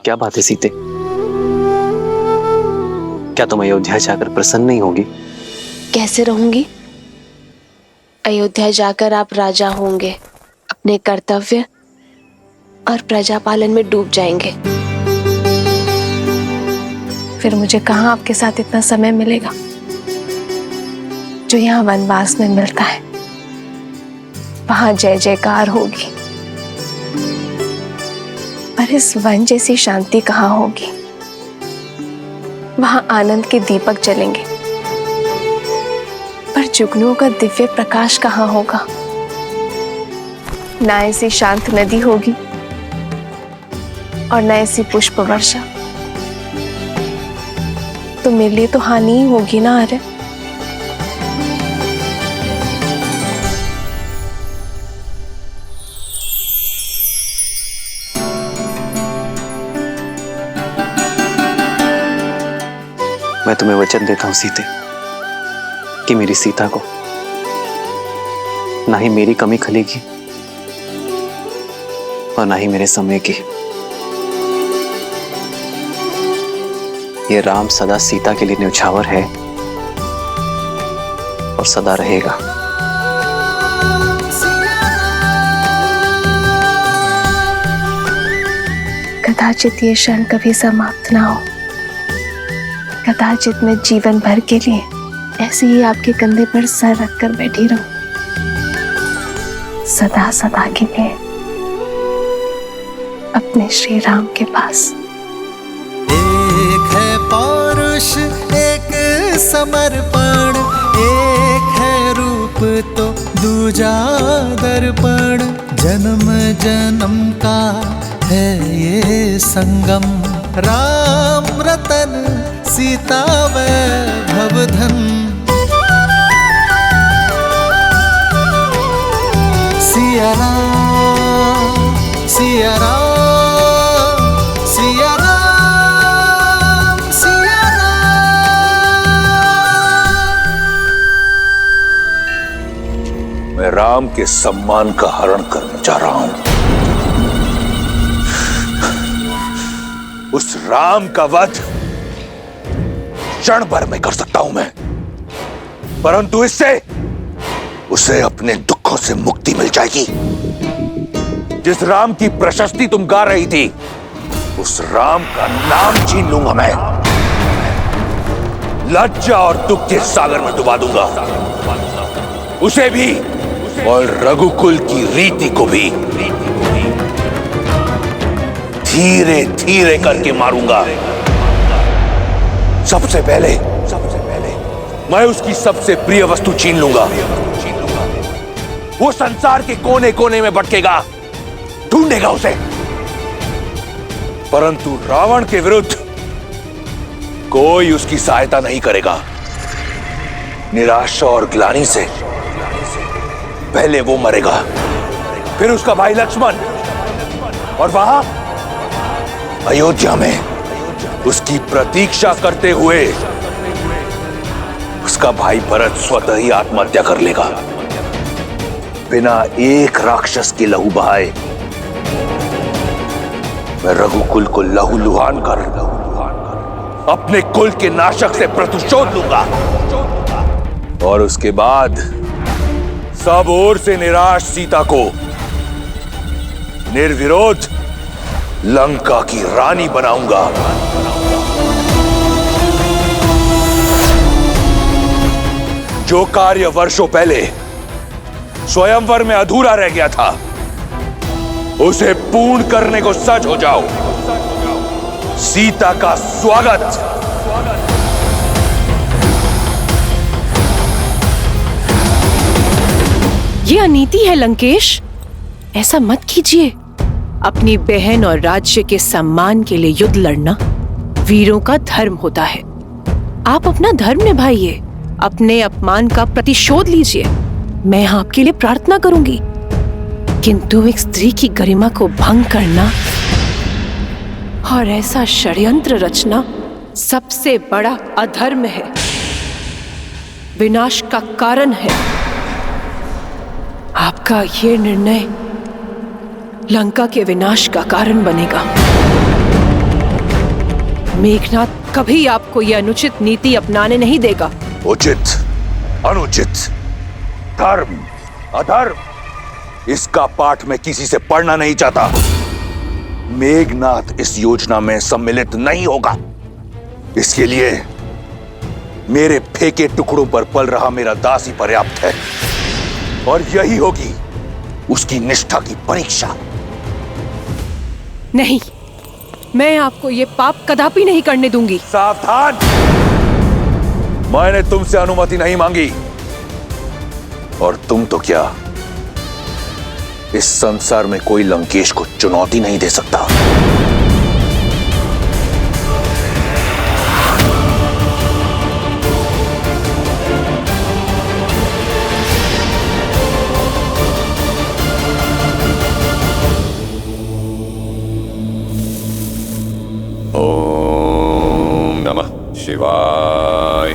क्या बात है सीते? क्या तुम अयोध्या जाकर प्रसन्न नहीं होगी? कैसे रहूंगी? अयोध्या जाकर आप राजा होंगे, अपने कर्तव्य और प्रजा पालन में डूब जाएंगे। फिर मुझे कहाँ आपके साथ इतना समय मिलेगा जो यहाँ वनवास में मिलता है। वहां जय जयकार होगी, पर इस वन जैसी शांति कहाँ होगी। वहां आनंद के दीपक जलेंगे, पर जुगनुओं का दिव्य प्रकाश कहाँ होगा। ना ऐसी शांत नदी होगी और ना ऐसी पुष्प वर्षा। तो मेरे लिए तो हानि ही होगी ना आर्य। मैं तुम्हें वचन देता हूं सीते कि मेरी सीता को ना ही मेरी कमी खलेगी और ना ही मेरे समय की। ये राम सदा सीता के लिए न्यौछावर है और सदा रहेगा। कदाचित ये क्षण कभी समाप्त ना हो। कदाचित मैं जीवन भर के लिए ऐसे ही आपके कंधे पर सर रखकर बैठी रहूं, सदा सदा के लिए अपने श्री राम के पास। एक है पौरुष, एक समर्पण, एक है रूप तो दूजा दर्पण। जन्म जन्म का है ये संगम, राम रतन सीता वैभव धन। सिया राम, सिया राम, सिया राम, सिया राम। मैं राम के सम्मान का हरण करने जा रहा हूं। उस राम का वध क्षण भर में कर सकता हूं मैं, परंतु इससे उसे अपने दुखों से मुक्ति मिल जाएगी। जिस राम की प्रशस्ति तुम गा रही थी, उस राम का नाम छीन लूंगा मैं। लज्जा और दुख के सागर में डुबा दूंगा उसे भी और रघुकुल की रीति को भी। धीरे धीरे करके मारूंगा। सबसे पहले मैं उसकी सबसे प्रिय वस्तु छीन लूंगा। वो संसार के कोने कोने में भटकेगा, ढूंढेगा उसे, परंतु रावण के विरुद्ध कोई उसकी सहायता नहीं करेगा। निराशा और ग्लानि से पहले वो मरेगा, फिर उसका भाई लक्ष्मण, और वहां अयोध्या में उसकी प्रतीक्षा करते हुए उसका भाई भरत स्वतः ही आत्महत्या कर लेगा, बिना एक राक्षस के लहू बहाए। मैं रघुकुल को लहूलुहान कर अपने कुल के नाशक से प्रतिशोध लूंगा, और उसके बाद सब ओर से निराश सीता को निर्विरोध लंका की रानी बनाऊंगा। जो कार्य वर्षों पहले स्वयंवर में अधूरा रह गया था, उसे पूर्ण करने को सज हो जाओ। सीता का स्वागत। ये अनीति है लंकेश, ऐसा मत कीजिए। अपनी बहन और राज्य के सम्मान के लिए युद्ध लड़ना वीरों का धर्म होता है। आप अपना धर्म निभाइए, अपने अपमान का प्रतिशोध लीजिए। मैं आपके लिए प्रार्थना करूंगी, किंतु एक स्त्री की गरिमा को भंग करना और ऐसा षड्यंत्र रचना सबसे बड़ा अधर्म है, विनाश का कारण है। आपका ये निर्णय लंका के विनाश का कारण बनेगा। मेघनाथ कभी आपको यह अनुचित नीति अपनाने नहीं देगा। उचित, अनुचित, धर्म, अधर्म, इसका पाठ मैं किसी से पढ़ना नहीं चाहता। मेघनाथ इस योजना में सम्मिलित नहीं होगा। इसके लिए मेरे फेंके टुकड़ों पर पल रहा मेरा दास ही पर्याप्त है, और यही होगी उसकी निष्ठा की परीक्षा। नहीं, मैं आपको ये पाप कदापि नहीं करने दूंगी। सावधान! मैंने तुमसे अनुमति नहीं मांगी, और तुम तो क्या, इस संसार में कोई लंकेश को चुनौती नहीं दे सकता। ओम नमः शिवाय।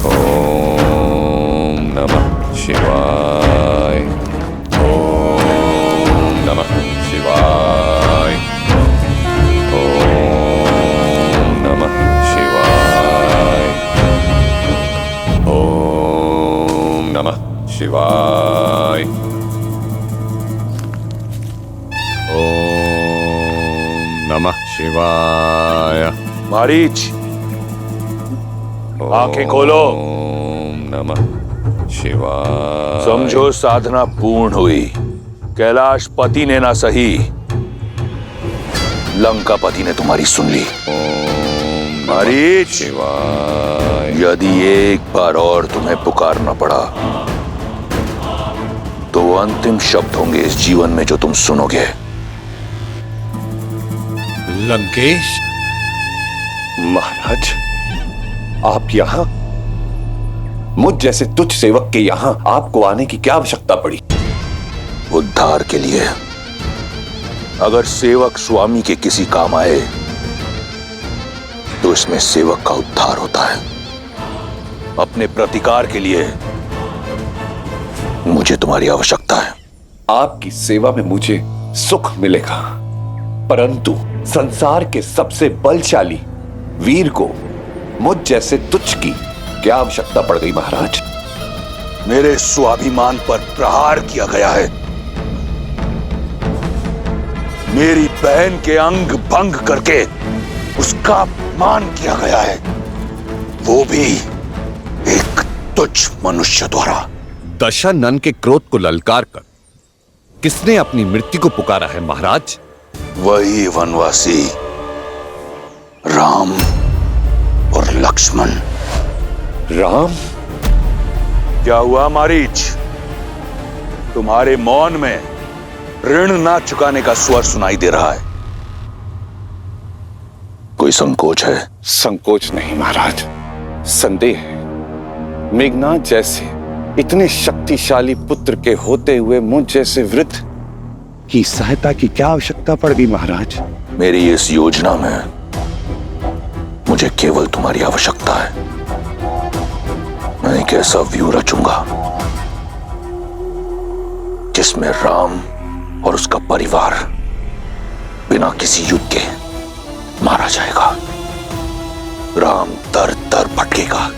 ओम नमः शिवाय। ओम नमः शिवाय। ओम नमः शिवाय। ओम नमः शिवाय। ओम नमः शिवाय। मारीच, आंखें खोलो। ओम नमः शिवाय। समझो साधना पूर्ण हुई। कैलाश पति ने ना सही, लंका पति ने तुम्हारी सुन ली। ओम मारीच, शिवाय। यदि एक बार और तुम्हें पुकारना पड़ा तो वो अंतिम शब्द होंगे इस जीवन में जो तुम सुनोगे। लंकेश महाराज, आप यहां? मुझ जैसे तुच्छ सेवक के यहां आपको आने की क्या आवश्यकता पड़ी? उद्धार के लिए। अगर सेवक स्वामी के किसी काम आए तो इसमें सेवक का उद्धार होता है। अपने प्रतिकार के लिए मुझे तुम्हारी आवश्यकता है। आपकी सेवा में मुझे सुख मिलेगा, परंतु संसार के सबसे बलशाली वीर को मुझ जैसे तुच्छ की क्या आवश्यकता पड़ गई महाराज? मेरे स्वाभिमान पर प्रहार किया गया है। मेरी बहन के अंग भंग करके उसका अपमान किया गया है, वो भी एक तुच्छ मनुष्य द्वारा। दशानन के क्रोध को ललकार कर किसने अपनी मृत्यु को पुकारा है महाराज? वही वनवासी राम और लक्ष्मण। राम? क्या हुआ मारीच? तुम्हारे मौन में ऋण ना चुकाने का स्वर सुनाई दे रहा है। कोई संकोच है? संकोच नहीं महाराज, संदेह है। मेघनाथ जैसे इतने शक्तिशाली पुत्र के होते हुए मुझ जैसे वृद्ध की सहायता की क्या आवश्यकता पड़ गई महाराज? मेरी इस योजना में मुझे केवल तुम्हारी आवश्यकता है। मैं एक ऐसा व्यू रचूंगा जिसमें राम और उसका परिवार बिना किसी युद्ध के मारा जाएगा। राम दर दर भटकेगा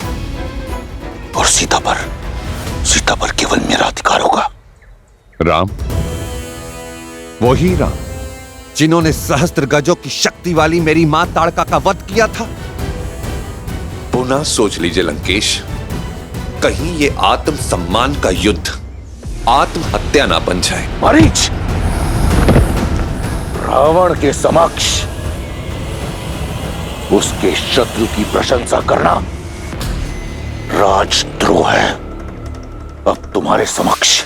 और सीता पर केवल मेरा अधिकार होगा। राम, वही राम जिन्होंने सहस्त्र गजों की शक्ति वाली मेरी मां ताड़का का वध किया था। पुनः सोच लीजिए लंकेश, कहीं ये आत्म सम्मान का युद्ध आत्महत्या ना बन जाए। मारीच, रावण के समक्ष उसके शत्रु की प्रशंसा करना राजद्रोह है। अब तुम्हारे समक्ष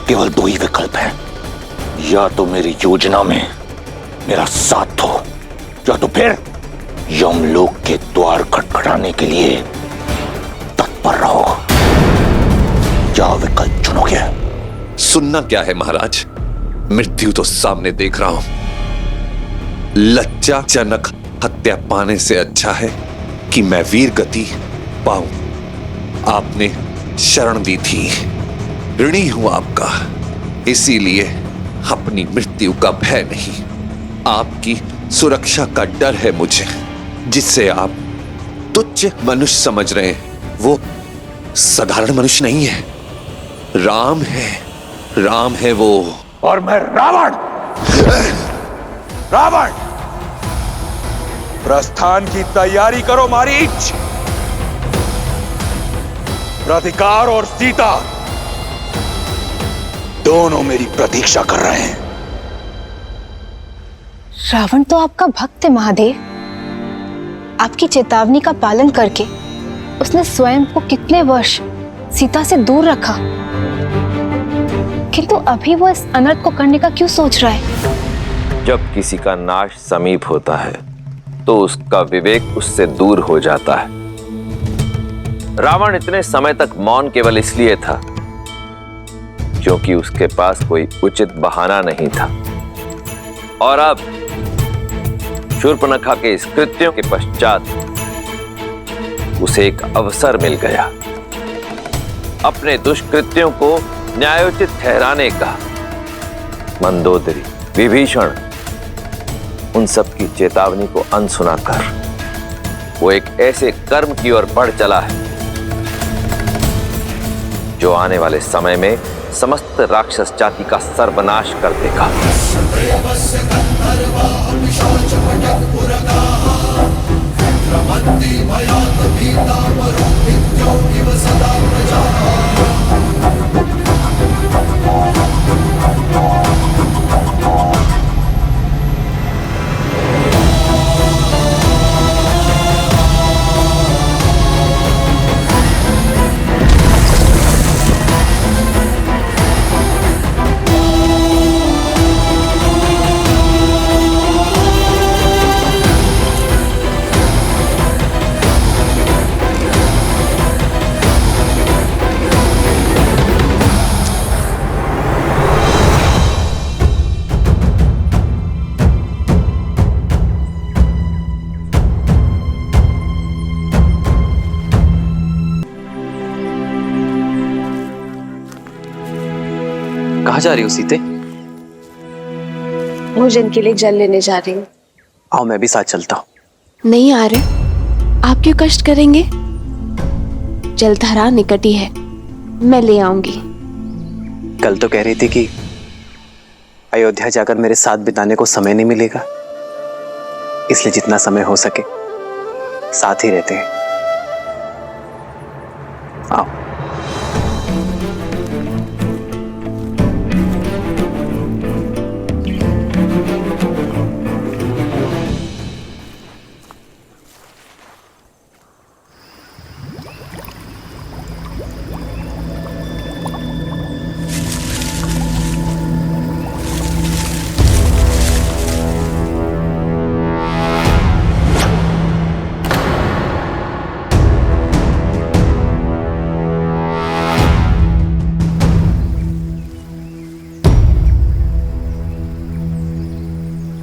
केवल दो ही विकल्प हैं। या तो मेरी योजना में मेरा साथ दो, या तो फिर यमलोक के द्वार खटखटाने के लिए तत्पर रहो। क्या विकल्प चुनोगे? सुनना क्या है महाराज, मृत्यु तो सामने देख रहा हूं। लज्जाजनक हत्या पाने से अच्छा है कि मैं वीर गति पाऊं। आपने शरण दी थी, ऋणी हूं आपका, इसीलिए अपनी मृत्यु का भय नहीं, आपकी सुरक्षा का डर है मुझे, जिससे आप तुच्छ मनुष्य समझ रहे हैं। वो साधारण मनुष्य नहीं है, राम है, राम है वो। और मैं रावण। रावण, प्रस्थान की तैयारी करो मारीच। राधिकार और सीता दोनों मेरी प्रतीक्षा कर रहे हैं। रावण तो आपका भक्त है महादेव। आपकी चेतावनी का पालन करके उसने स्वयं को कितने वर्ष सीता से दूर रखा, किंतु अभी वो इस अनर्थ को करने का क्यों सोच रहा है? जब किसी का नाश समीप होता है तो उसका विवेक उससे दूर हो जाता है। रावण इतने समय तक मौन केवल इसलिए था क्योंकि उसके पास कोई उचित बहाना नहीं था, और अब शूर्पणखा के इस कृत्यों के पश्चात उसे एक अवसर मिल गया अपने दुष्कृत्यों को न्यायोचित ठहराने का। मंदोदरी, विभीषण, उन सब की चेतावनी को अनसुना कर वो एक ऐसे कर्म की ओर बढ़ चला है जो आने वाले समय में समस्त राक्षस जाति का सर्वनाश कर देगा। कहाँ जा रही हो सीते? भोजन के लिए जल लेने जा रही हूँ। आओ मैं भी साथ चलता हूँ। नहीं आ रहे, आप क्यों कष्ट करेंगे? जलधारा निकट ही है, मैं ले आऊंगी। कल तो कह रही थी कि अयोध्या जाकर मेरे साथ बिताने को समय नहीं मिलेगा, इसलिए जितना समय हो सके साथ ही रहते हैं। आओ।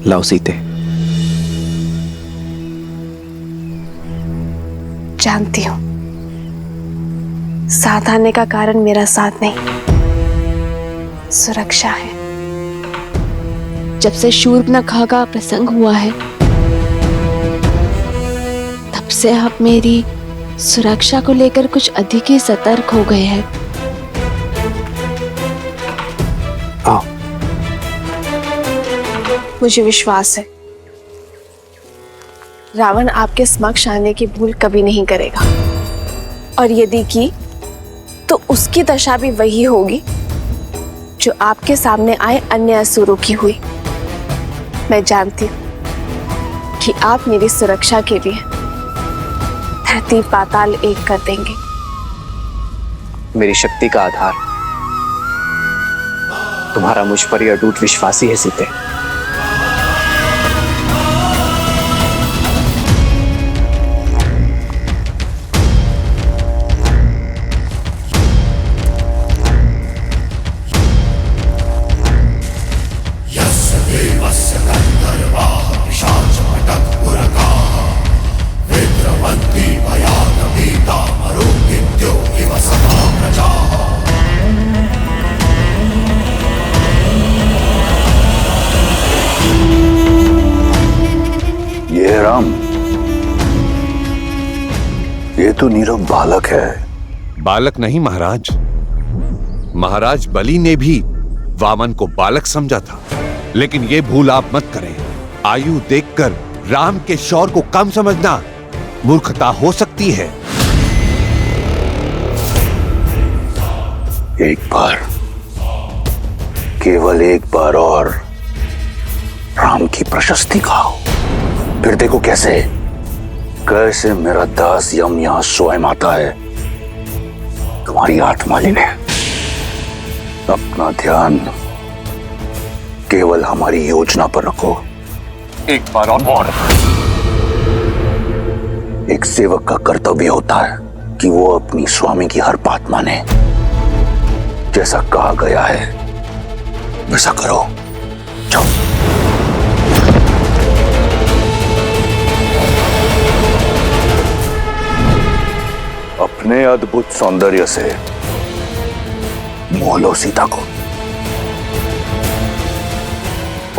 लाओ सीते। जानती हूँ साथ आने का कारण मेरा साथ नहीं, सुरक्षा है। जब से शूर्पणखा का प्रसंग हुआ है तब से आप मेरी सुरक्षा को लेकर कुछ अधिक ही सतर्क हो गए हैं। आओ। मुझे विश्वास है रावण आपके समक्ष आने की भूल कभी नहीं करेगा, और यदि की तो उसकी दशा भी वही होगी जो आपके सामने आए अन्य असुरों की हुई। मैं जानती हूं कि आप मेरी सुरक्षा के लिए धरती पाताल एक कर देंगे। मेरी शक्ति का आधार तुम्हारा मुझ पर ही अटूट विश्वास ही है सीते। तो नीरव बालक है। बालक नहीं महाराज, महाराज बलि ने भी वामन को बालक समझा था। लेकिन ये भूल आप मत करें, आयु देखकर राम के शौर्य को कम समझना मूर्खता हो सकती है। एक बार, केवल एक बार और राम की प्रशस्ति खाओ, फिर देखो कैसे कैसे मेरा दास यम यहां स्वयं आता है। तुम्हारी आत्मा लेने अपना ध्यान केवल हमारी योजना पर रखो। एक बार और। एक सेवक का कर्तव्य होता है कि वो अपनी स्वामी की हर बात माने। जैसा कहा गया है वैसा करो। जाओ। अपने अद्भुत सौंदर्य से मोह लो सीता को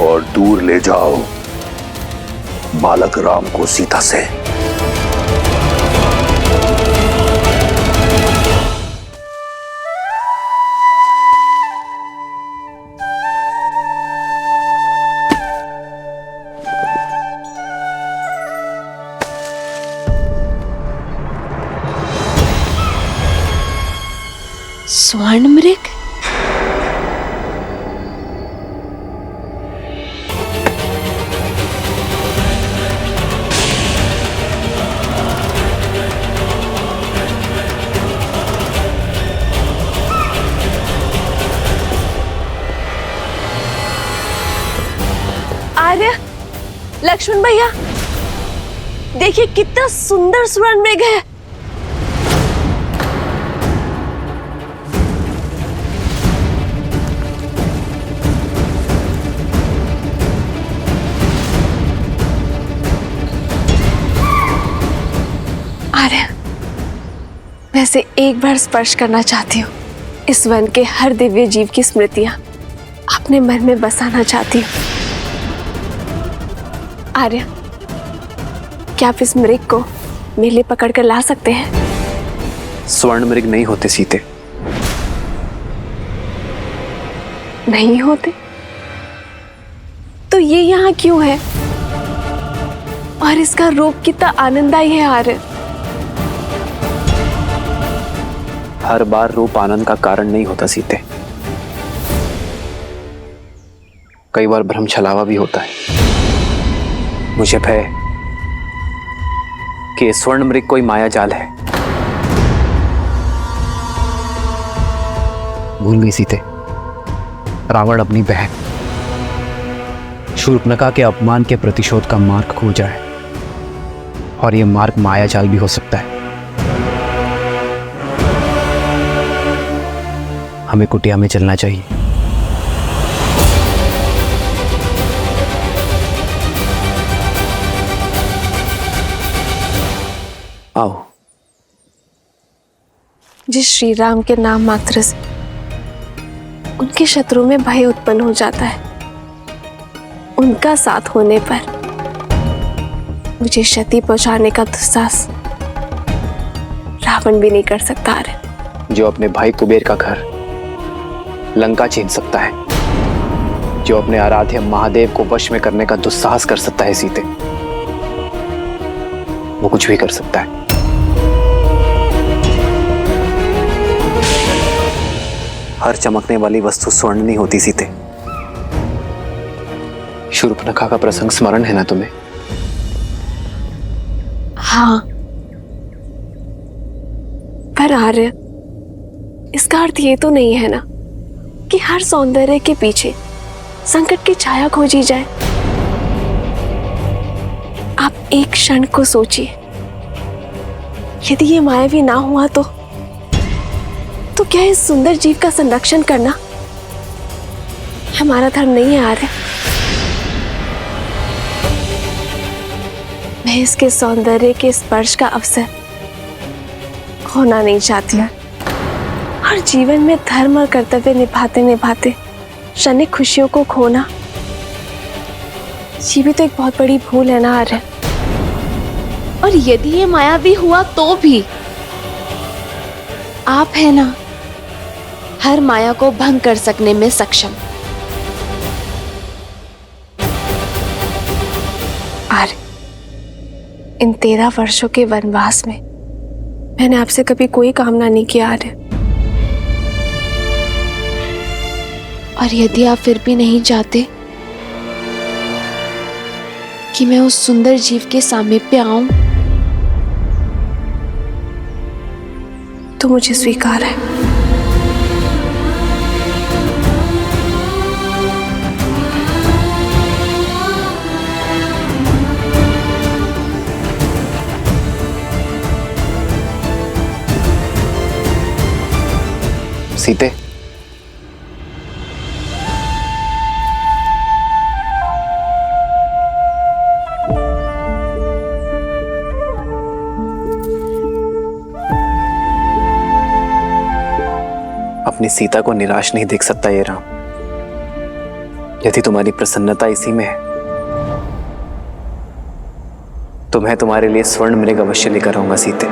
और दूर ले जाओ बालक राम को सीता से। स्वर्ण मृग? आर्य, लक्ष्मण भैया, देखिए कितना सुंदर स्वर्ण मृग है। आर्य, वैसे एक बार स्पर्श करना चाहती हूँ। इस वन के हर दिव्य जीव की स्मृतियां अपने मन में बसाना चाहती हूँ। आर्य, क्या आप इस मृग को मेले पकड़ कर ला सकते हैं? स्वर्ण मृग नहीं होते सीते। नहीं होते? तो ये यहाँ क्यों है? और इसका रूप कितना आनंददायी है आर्य। हर बार रूप आनंद का कारण नहीं होता सीते, कई बार भ्रम छलावा भी होता है। मुझे भय कि ये स्वर्ण मृग कोई माया जाल है। भूल गई सीते, रावण अपनी बहन शूर्पणखा के अपमान के प्रतिशोध का मार्ग खोजा है, और यह मार्ग माया जाल भी हो सकता है। हमें कुटिया में चलना चाहिए। आओ। जिस श्री राम के नाम मात्र से उनके शत्रु में भय उत्पन्न हो जाता है, उनका साथ होने पर मुझे क्षति पहुंचाने का दुस्साहस रावण भी नहीं कर सकता है। जो अपने भाई कुबेर का घर लंका छीन सकता है, जो अपने आराध्य महादेव को वश में करने का दुस्साहस कर सकता है सीते, वो कुछ भी कर सकता है। हर चमकने वाली वस्तु स्वर्ण नहीं होती सीते। शूर्पणखा का प्रसंग स्मरण है ना तुम्हें? हाँ, पर आर्य, इसका अर्थ ये तो नहीं है ना कि हर सौंदर्य के पीछे संकट की छाया खोजी जाए। आप एक क्षण को सोचिए, यदि ये मायावी ना हुआ तो क्या इस सुंदर जीव का संरक्षण करना हमारा धर्म नहीं है आर्य? मैं इसके सौंदर्य के स्पर्श का अवसर खोना नहीं चाहती हूँ, और जीवन में धर्म और कर्तव्य निभाते निभाते क्षणिक खुशियों को खोना, ये भी तो एक बहुत बड़ी भूल है ना आर्य। और यदि ये मायावी हुआ तो भी आप है ना हर माया को भंग कर सकने में सक्षम। और इन 13 वर्षों के वनवास में मैंने आपसे कभी कोई कामना नहीं किया आर्य। और यदि आप फिर भी नहीं चाहते कि मैं उस सुंदर जीव के सामीप्य आऊं, तो मुझे स्वीकार है। सीते, अपनी सीता को निराश नहीं देख सकता ये राम। यदि तुम्हारी प्रसन्नता इसी में है तो मैं तुम्हारे लिए स्वर्ण मृग अवश्य लेकर आऊंगा सीते।